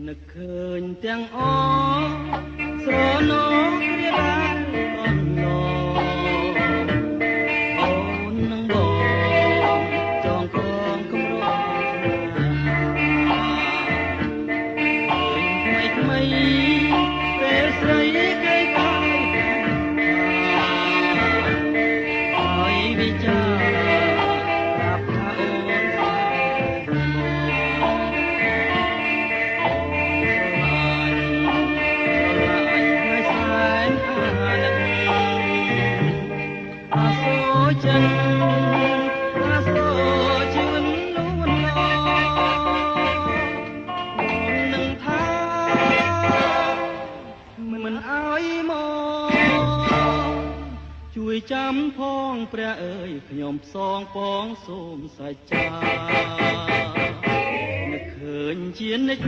នឹកឃើញទាំងអស្រណោគ្រាបានអន់ឡអូននឹងបងចងក្រងកំរងថ្មីពេលស្រីគេកាយហើយវិចាប្រាប់ថាអូនចិនអាសូជឿនលូនឡបងនឹងថាមិនអើយមកជួយចាំផងព្រះអើយខ្ញុំផ្សងពងសូមសច្ចានឹកឃើញជានិច្ច